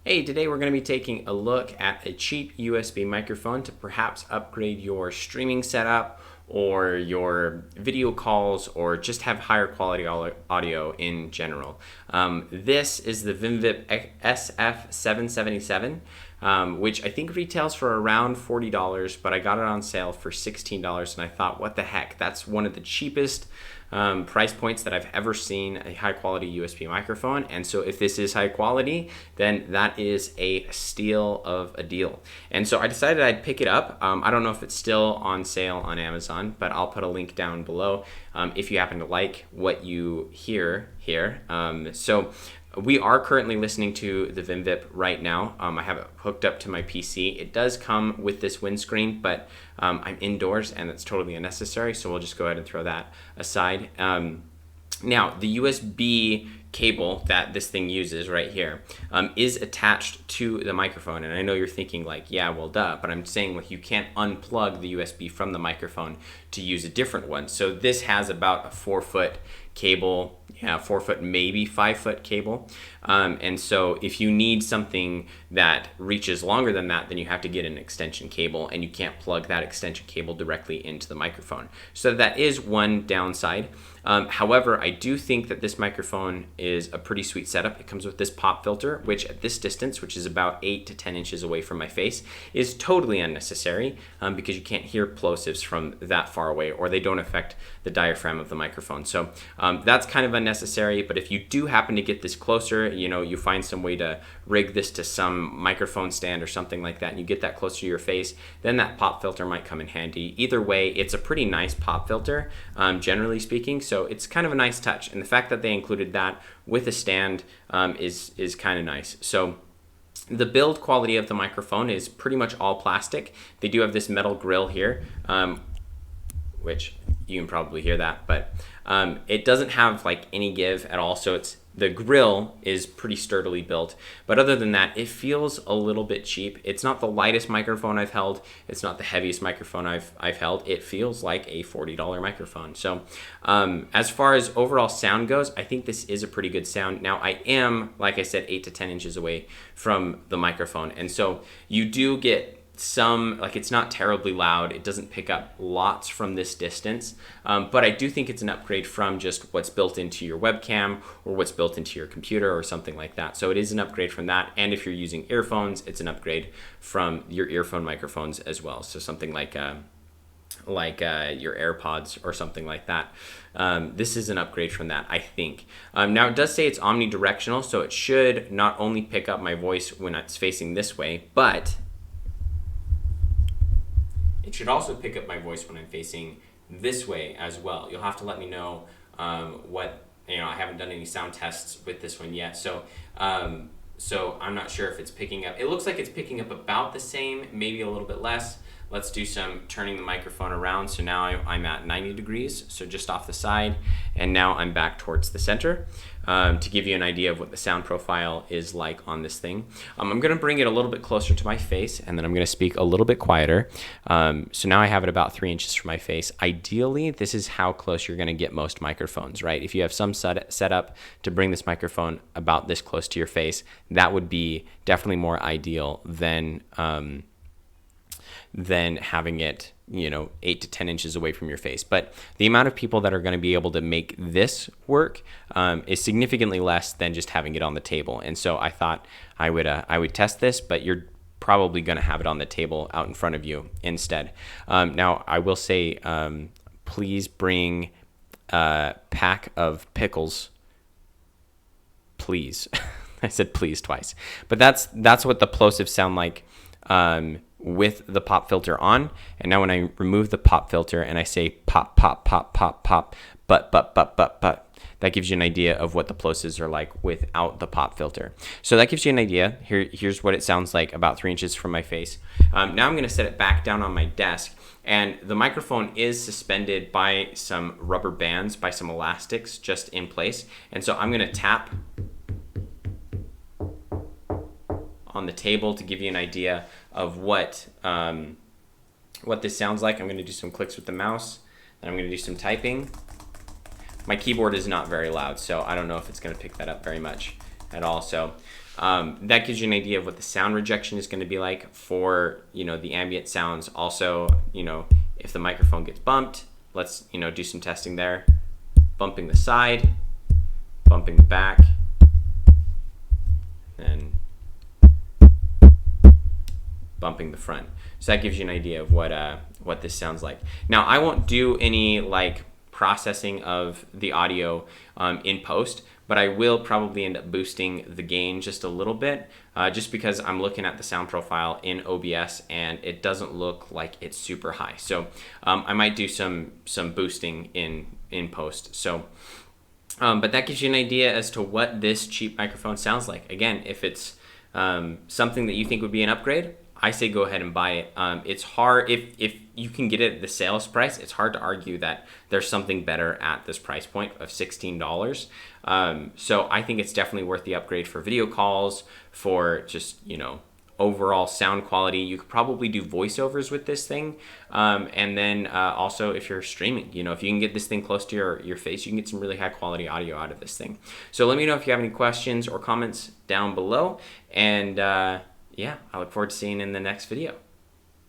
Hey, today we're going to be taking a look at a cheap USB microphone to perhaps upgrade your streaming setup or your video calls or just have higher quality audio in general. This is the Vimvip SF 777. Which I think retails for around $40, but I got it on sale for $16, and I thought, what the heck, that's one of the cheapest price points that I've ever seen a high quality USB microphone. And so if this is high quality, then that is a steal of a deal. And so I decided I'd pick it up. I don't know if it's still on sale on Amazon, but I'll put a link down below if you happen to like what you hear here. We are currently listening to the Vimvip right now. I have it hooked up to my PC. It does come with this windscreen, but I'm indoors and it's totally unnecessary, so we'll just go ahead and throw that aside. Now, the USB cable that this thing uses right here is attached to the microphone, and I know you're thinking like, yeah, well, duh, but I'm saying like you can't unplug the USB from the microphone to use a different one. So this has about a 4-foot cable, 4 foot, maybe 5 foot cable. And so if you need something that reaches longer than that, then you have to get an extension cable, and you can't plug that extension cable directly into the microphone. So that is one downside. However, I do think that this microphone is a pretty sweet setup. It comes with this pop filter, which at this distance, which is about 8 to 10 inches away from my face, is totally unnecessary because you can't hear plosives from that far away, or they don't affect the diaphragm of the microphone. So that's kind of unnecessary, but if you do happen to get this closer, you find some way to rig this to some microphone stand or something like that, and you get that closer to your face, then that pop filter might come in handy. Either way, it's a pretty nice pop filter, generally speaking, so it's kind of a nice touch, and the fact that they included that with a stand is kind of nice. So the build quality of the microphone is pretty much all plastic. They do have this metal grill here, which you can probably hear that, but it doesn't have like any give at all. So the grill is pretty sturdily built, but other than that, it feels a little bit cheap. It's not the lightest microphone I've held. It's not the heaviest microphone I've held. It feels like a $40 microphone. So as far as overall sound goes, I think this is a pretty good sound. Now I am, like I said, 8 to 10 inches away from the microphone, and so you do get some, like, it's not terribly loud. It doesn't pick up lots from this distance, but I do think it's an upgrade from just what's built into your webcam or what's built into your computer or something like that. So it is an upgrade from that, and if you're using earphones, it's an upgrade from your earphone microphones as well. So something like your AirPods or something like that. This is an upgrade from that, I think. Now it does say it's omnidirectional, so it should not only pick up my voice when it's facing this way, but it should also pick up my voice when I'm facing this way as well. You'll have to let me know what, I haven't done any sound tests with this one yet. So I'm not sure if it's picking up. It looks like it's picking up about the same, maybe a little bit less. Let's do some turning the microphone around. So now I'm at 90 degrees, so just off the side, and now I'm back towards the center to give you an idea of what the sound profile is like on this thing. I'm gonna bring it a little bit closer to my face, and then I'm gonna speak a little bit quieter. So now I have it about 3 inches from my face. Ideally, this is how close you're gonna get most microphones, right? If you have some setup to bring this microphone about this close to your face, that would be definitely more ideal than having it 8 to 10 inches away from your face. But the amount of people that are going to be able to make this work is significantly less than just having it on the table. And so I thought I would test this, but you're probably going to have it on the table out in front of you instead. Now I will say, please bring a pack of pickles, please. I said please twice, but that's what the plosives sound like with the pop filter on. And now when I remove the pop filter and I say pop, pop, pop, pop, pop, but, that gives you an idea of what the plosives are like without the pop filter. So that gives you an idea. Here's what it sounds like about 3 inches from my face. Now I'm gonna set it back down on my desk, and the microphone is suspended by some rubber bands, by some elastics just in place. And so I'm gonna tap on the table to give you an idea of what this sounds like. I'm going to do some clicks with the mouse, and I'm going to do some typing. My keyboard is not very loud, so I don't know if it's going to pick that up very much at all. So That gives you an idea of what the sound rejection is going to be like for, the ambient sounds. Also, if the microphone gets bumped, let's, do some testing there. Bumping the side, bumping the back, and bumping the front. So that gives you an idea of what this sounds like. Now, I won't do any processing of the audio in post, but I will probably end up boosting the gain just a little bit, just because I'm looking at the sound profile in OBS and it doesn't look like it's super high. So I might do some boosting in post. So, but that gives you an idea as to what this cheap microphone sounds like. Again, if it's something that you think would be an upgrade, I say go ahead and buy it. It's hard, if you can get it at the sales price, it's hard to argue that there's something better at this price point of $16. So I think it's definitely worth the upgrade for video calls, for just, overall sound quality. You could probably do voiceovers with this thing. And then also if you're streaming, if you can get this thing close to your face, you can get some really high quality audio out of this thing. So let me know if you have any questions or comments down below. And yeah, I look forward to seeing you in the next video.